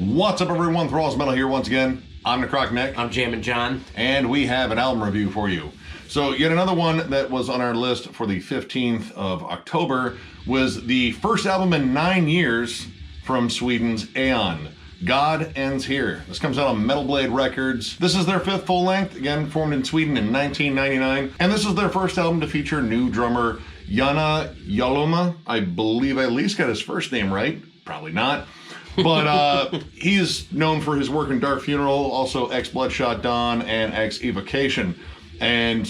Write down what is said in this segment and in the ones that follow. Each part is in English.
What's up, everyone? Thralls Metal here once again. I'm Necrotic Nick. I'm Jammin John. And we have an album review for you. So yet another one that was on our list for the 15th of October was the first album in 9 years from Sweden's Aeon. God Ends Here. This comes out on Metal Blade Records. This is their fifth full length, again formed in Sweden in 1999. And this is their first album to feature new drummer Jana Jaloma. I believe I at least got his first name right. Probably not. But he's known for his work in Dark Funeral, also Ex-Bloodshot Dawn and Ex-Evocation. And,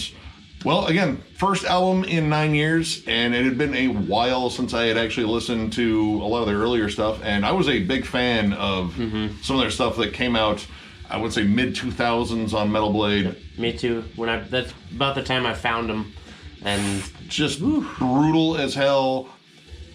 well, again, first album in 9 years, and it had been a while since I had actually listened to a lot of their earlier stuff, and I was a big fan of some of their stuff that came out, I would say, mid-2000s on Metal Blade. Me too. That's about the time I found them, and just brutal as hell.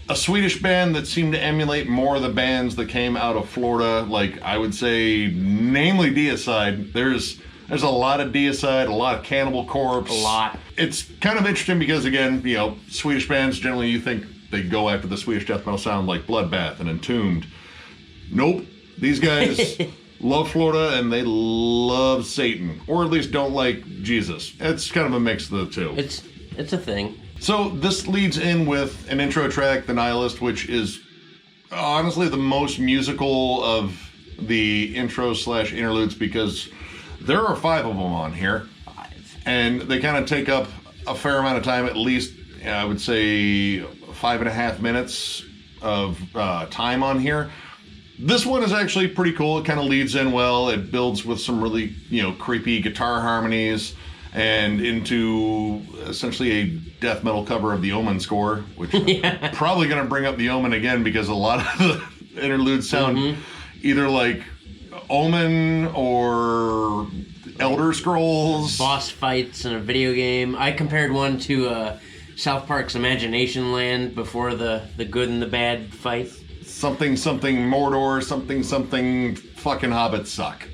A Swedish band that seemed to emulate more of the bands that came out of Florida, like I would say, namely Deicide. There's a lot of Deicide, a lot of Cannibal Corpse. A lot. It's kind of interesting because, again, you know, Swedish bands, generally you think they go after the Swedish death metal sound like Bloodbath and Entombed. Nope. These guys love Florida and they love Satan. Or at least don't like Jesus. It's kind of a mix of the two. It's a thing. So this leads in with an intro track, The Nihilist, which is honestly the most musical of the intros/interludes because there are 5 of them on here. 5. And they kind of take up a fair amount of time, at least I would say 5.5 minutes of time on here. This one is actually pretty cool. It kind of leads in well. It builds with some really, creepy guitar harmonies and into essentially a death metal cover of the Omen score, which I'm probably going to bring up the Omen again because a lot of the interludes sound either like Omen or Elder Scrolls. Boss fights in a video game. I compared one to South Park's Imagination Land before the good and the bad fight. Something Mordor, something fucking hobbits suck.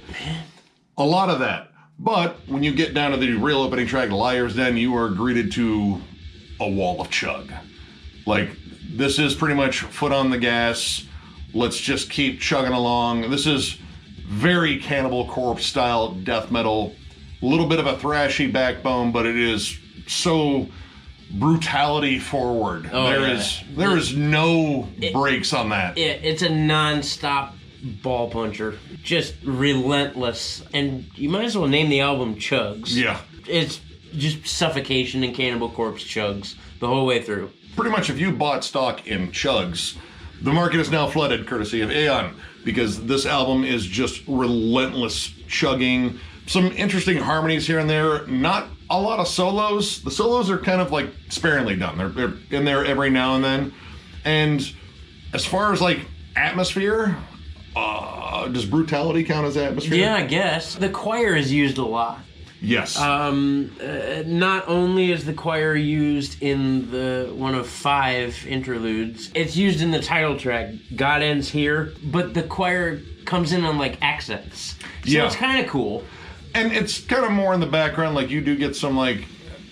A lot of that. But when you get down to the real opening track, Liar's Den, you are greeted to a wall of chug. Like, this is pretty much foot on the gas. Let's just keep chugging along. This is very Cannibal Corpse style death metal. A little bit of a thrashy backbone, but it is so brutality forward. There is no breaks on that. It's a non-stop ball puncher. Just relentless. And you might as well name the album Chugs. Yeah. It's just suffocation and Cannibal Corpse chugs the whole way through. Pretty much if you bought stock in Chugs, the market is now flooded courtesy of Aeon, because this album is just relentless chugging. Some interesting harmonies here and there. Not a lot of solos. The solos are kind of like sparingly done. They're in there every now and then. And as far as like atmosphere, does brutality count as atmosphere? Yeah, I guess. The choir is used a lot. Yes. Not only is the choir used in the one of 5 interludes, it's used in the title track, God Ends Here, but the choir comes in on like accents. So it's kind of cool. And it's kind of more in the background, like you do get some like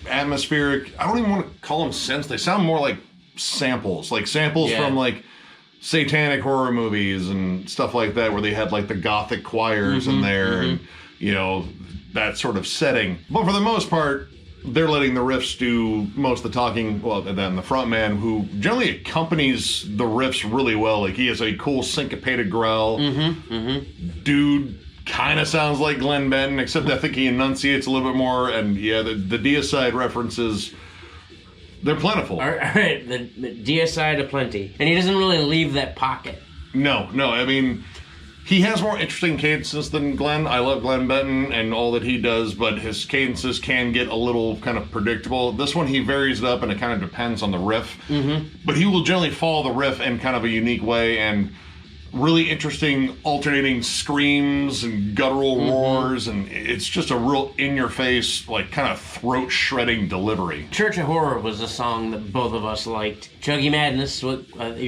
atmospheric, I don't even want to call them synths, they sound more like samples from like satanic horror movies and stuff like that, where they had like the gothic choirs in there and that sort of setting. But for the most part, they're letting the riffs do most of the talking. Well, and then the front man, who generally accompanies the riffs really well. Like, he has a cool syncopated growl. Dude kind of sounds like Glenn Benton, except I think he enunciates a little bit more. And yeah, the Deicide references, they're plentiful. All right, the Deicide aplenty. And he doesn't really leave that pocket. No, I mean, he has more interesting cadences than Glenn. I love Glenn Benton and all that he does, but his cadences can get a little kind of predictable. This one, he varies it up, and it kind of depends on the riff. But he will generally follow the riff in kind of a unique way, and really interesting alternating screams and guttural roars, and it's just a real in-your-face, like, kind of throat-shredding delivery. Church of Horror was a song that both of us liked. Chuggy Madness, you're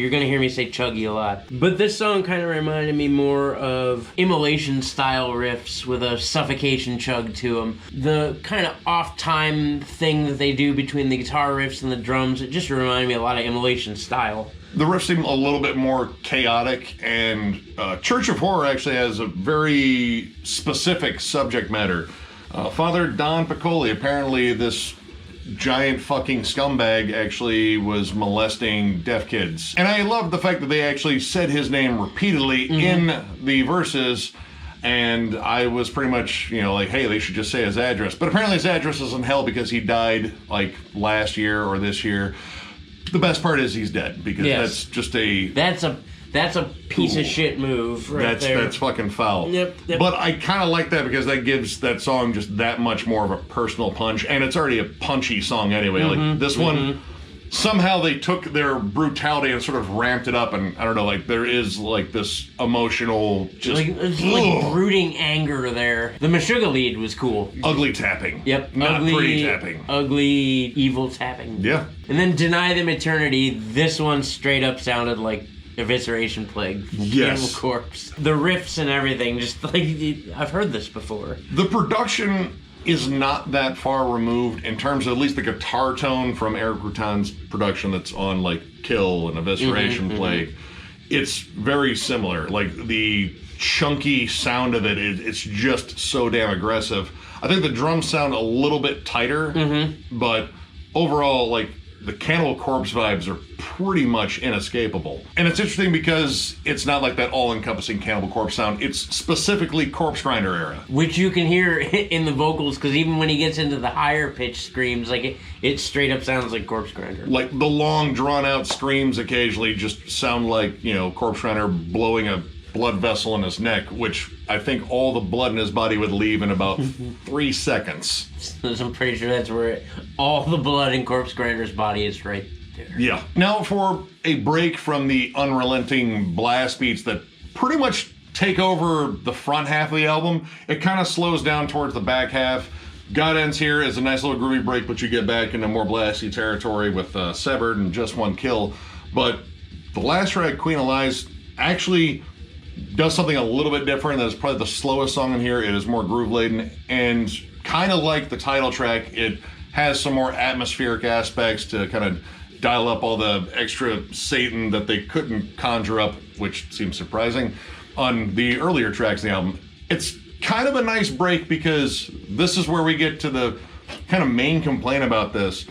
going to hear me say chuggy a lot. But this song kind of reminded me more of Immolation-style riffs with a suffocation chug to them. The kind of off-time thing that they do between the guitar riffs and the drums, it just reminded me a lot of Immolation style. The riffs seem a little bit more chaotic, and Church of Horror actually has a very specific subject matter. Father Don Piccoli, apparently this giant fucking scumbag, actually was molesting deaf kids. And I love the fact that they actually said his name repeatedly in the verses, and I was pretty much, like, hey, they should just say his address. But apparently his address is in hell because he died, like, last year or this year. The best part is he's dead, because that's just That's a piece of shit move there. That's fucking foul. Yep. But I kind of like that because that gives that song just that much more of a personal punch, and it's already a punchy song anyway. Like this one, somehow they took their brutality and sort of ramped it up, and I don't know, like there is like this emotional, just like brooding anger there. The Meshuggah lead was cool. Ugly tapping. Yep. Not pretty tapping. Ugly, evil tapping. Yeah. And then Deny Them Eternity. This one straight up sounded like Evisceration Plague. Cannibal Corpse. The riffs and everything, just like, I've heard this before. The production is not that far removed in terms of at least the guitar tone from Eric Rutan's production that's on like Kill and Evisceration Plague. It's very similar. Like the chunky sound of it's just so damn aggressive. I think the drums sound a little bit tighter, but overall, like, the Cannibal Corpse vibes are pretty much inescapable. And it's interesting because it's not like that all-encompassing Cannibal Corpse sound. It's specifically Corpse Grinder era. Which you can hear in the vocals, because even when he gets into the higher pitched screams, like it straight up sounds like Corpse Grinder. Like the long, drawn-out screams occasionally just sound like, Corpse Grinder blowing a blood vessel in his neck, which I think all the blood in his body would leave in about 3 seconds. I'm pretty sure that's where all the blood in Corpse Grinder's body is right there. Yeah. Now for a break from the unrelenting blast beats that pretty much take over the front half of the album, it kind of slows down towards the back half. God Ends Here is a nice little groovy break, but you get back into more blasty territory with Severed and Just One Kill. But the last track, Queen of Lies, actually does something a little bit different. That's probably the slowest song in here. It is more groove laden, and kind of like the title track, it has some more atmospheric aspects to kind of dial up all the extra Satan that they couldn't conjure up, which seems surprising, on the earlier tracks in the album. It's kind of a nice break because this is where we get to the kind of main complaint about this.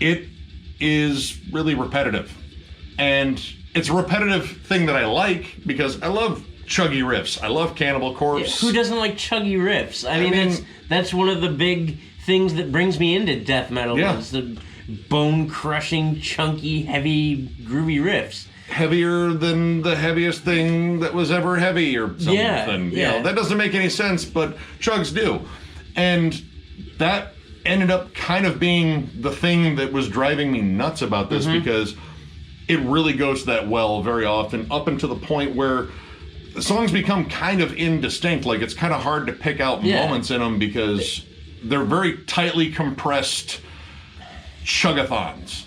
It is really repetitive, and it's a repetitive thing that I like because I love chuggy riffs. I love Cannibal Corpse. Who doesn't like chuggy riffs? I mean, that's one of the big things that brings me into death metal. Yeah. Is the bone-crushing, chunky, heavy, groovy riffs. Heavier than the heaviest thing that was ever heavy or something. Yeah. That doesn't make any sense, but chugs do. And that ended up kind of being the thing that was driving me nuts about this because it really goes to that well very often, up until the point where the songs become kind of indistinct. Like, it's kind of hard to pick out moments in them because they're very tightly compressed chugathons.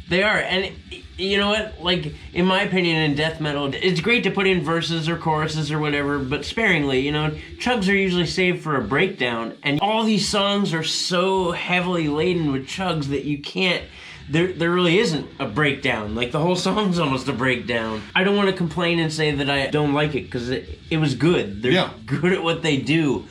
They are, and you know what? Like, in my opinion, in death metal, it's great to put in verses or choruses or whatever, but sparingly. Chugs are usually saved for a breakdown, and all these songs are so heavily laden with chugs that you can't. There really isn't a breakdown. Like, the whole song's almost a breakdown. I don't want to complain and say that I don't like it, because it was good. They're good at what they do,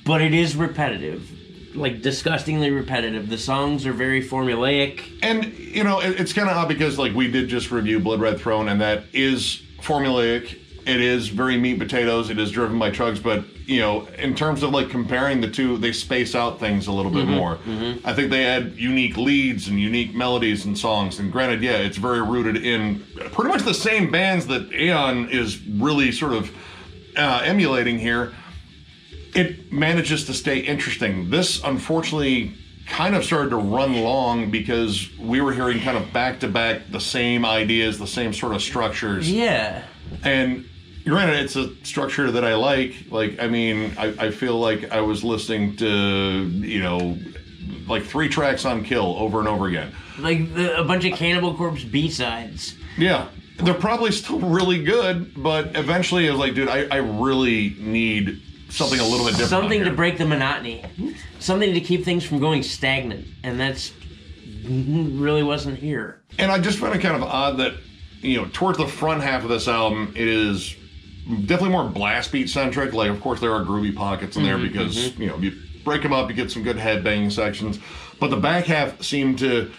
but it is repetitive. Like, disgustingly repetitive. The songs are very formulaic. And, it's kind of odd because, like, we did just review Blood Red Throne, and that is formulaic. It is very meat and potatoes. It is driven by chugs, but, in terms of, like, comparing the two, they space out things a little bit more. I think they add unique leads and unique melodies and songs, and granted, it's very rooted in pretty much the same bands that Aeon is really sort of emulating here. It manages to stay interesting. This, unfortunately, kind of started to run long because we were hearing kind of back-to-back the same ideas, the same sort of structures. Yeah. And granted, it's a structure that I like. Like, I mean, I feel like I was listening to, like 3 tracks on Kill over and over again. Like a bunch of Cannibal Corpse B-sides. Yeah. They're probably still really good, but eventually I was like, dude, I really need something a little bit different. Something to break the monotony. Something to keep things from going stagnant. And that's really wasn't here. And I just find it kind of odd that, towards the front half of this album, it is definitely more blast beat centric. Like, of course, there are groovy pockets in there because, you break them up, you get some good headbanging sections. But the back half seemed to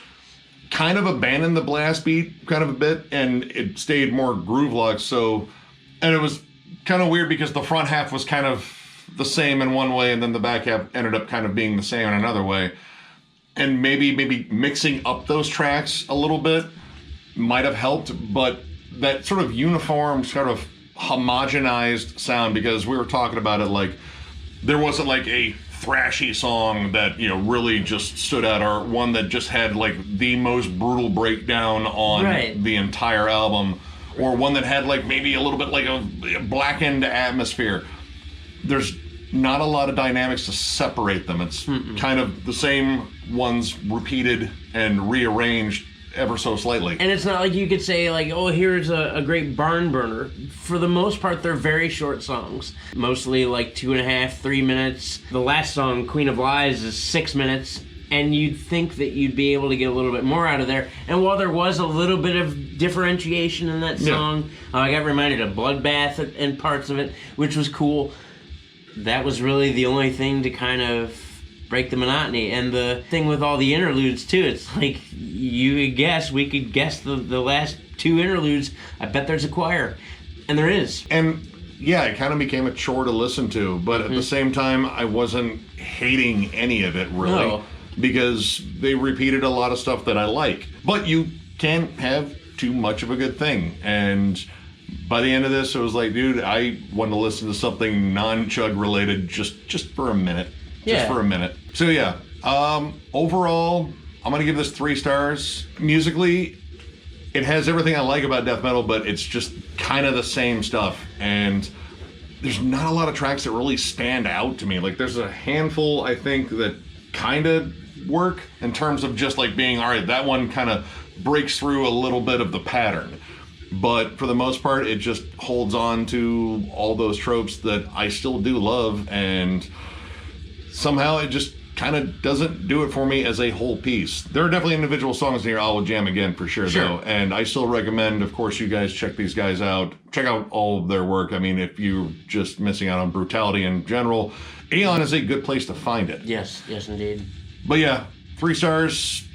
kind of abandon the blast beat kind of a bit, and it stayed more groove-like. So, and it was kind of weird because the front half was kind of the same in one way, and then the back half ended up kind of being the same in another way. And maybe mixing up those tracks a little bit might have helped, but that sort of uniform, sort of homogenized sound, because we were talking about it, like, there wasn't like a thrashy song that, really just stood out, or one that just had like the most brutal breakdown on the entire album, or one that had like maybe a little bit like a blackened atmosphere. There's not a lot of dynamics to separate them. It's kind of the same ones repeated and rearranged ever so slightly. And it's not like you could say, like, oh, here's a great barn burner. For the most part, they're very short songs. Mostly like 2.5, 3 minutes. The last song, Queen of Lies, is 6 minutes. And you'd think that you'd be able to get a little bit more out of there. And while there was a little bit of differentiation in that song, I got reminded of Bloodbath and parts of it, which was cool. That was really the only thing to kind of break the monotony. And the thing with all the interludes too, it's like we could guess the last 2 interludes. I bet there's a choir, and there is. And yeah, it kind of became a chore to listen to, but at the same time, I wasn't hating any of it really, because they repeated a lot of stuff that I like. But you can't have too much of a good thing, and by the end of this, it was like, dude, I want to listen to something non-chug related just for a minute. Just for a minute. So yeah, overall, I'm going to give this 3 stars. Musically, it has everything I like about death metal, but it's just kind of the same stuff. And there's not a lot of tracks that really stand out to me. Like, there's a handful, I think, that kind of work in terms of just like being, all right, that one kind of breaks through a little bit of the pattern. But for the most part, it just holds on to all those tropes that I still do love, and somehow it just kind of doesn't do it for me as a whole piece. There are definitely individual songs in here I will jam again for sure, though. And I still recommend, of course, you guys check these guys out. Check out all of their work. I mean, if you're just missing out on brutality in general, Aeon is a good place to find it. Yes, indeed. But yeah, 3 stars.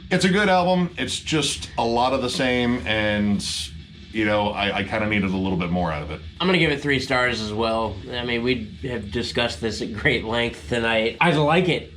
It's a good album. It's just a lot of the same, and I kind of needed a little bit more out of it. I'm going to give it 3 stars as well. I mean, we have discussed this at great length tonight. I like it.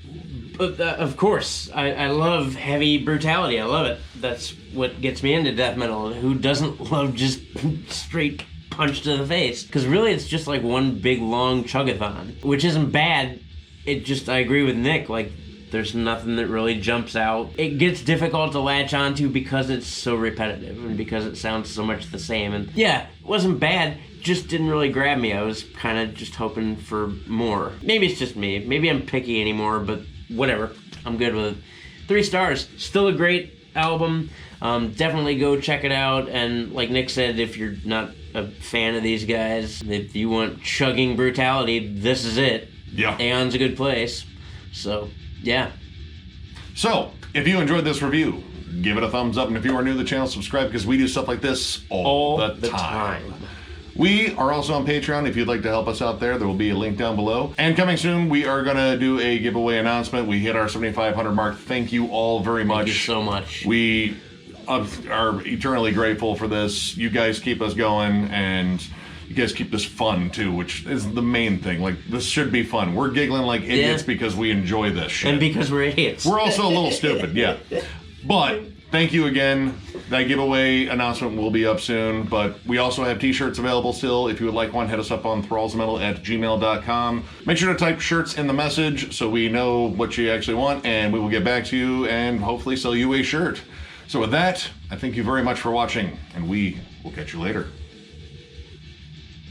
But, of course, I love heavy brutality. I love it. That's what gets me into death metal. Who doesn't love just straight punch to the face? Because really, it's just like one big, long chugathon, which isn't bad. I agree with Nick, like, there's nothing that really jumps out. It gets difficult to latch onto because it's so repetitive and because it sounds so much the same. And yeah, it wasn't bad, just didn't really grab me. I was kind of just hoping for more. Maybe it's just me. Maybe I'm picky anymore, but whatever. I'm good with it. 3 stars. Still a great album. Definitely go check it out. And like Nick said, if you're not a fan of these guys, if you want chugging brutality, this is it. Yeah. Aeon's a good place. So... yeah. So, if you enjoyed this review, give it a thumbs up. And if you are new to the channel, subscribe, because we do stuff like this all the time. We are also on Patreon. If you'd like to help us out there will be a link down below. And coming soon, we are going to do a giveaway announcement. We hit our 7,500 mark. Thank you all very much. Thank you so much. We are eternally grateful for this. You guys keep us going, and you guys keep this fun too, which is the main thing. Like, this should be fun. We're giggling like idiots because we enjoy this shit. And because we're idiots. We're also a little stupid, yeah. But thank you again. That giveaway announcement will be up soon. But we also have t-shirts available still. If you would like one, hit us up on thrallsmetal@gmail.com. Make sure to type shirts in the message so we know what you actually want, and we will get back to you and hopefully sell you a shirt. So with that, I thank you very much for watching, and we will catch you later.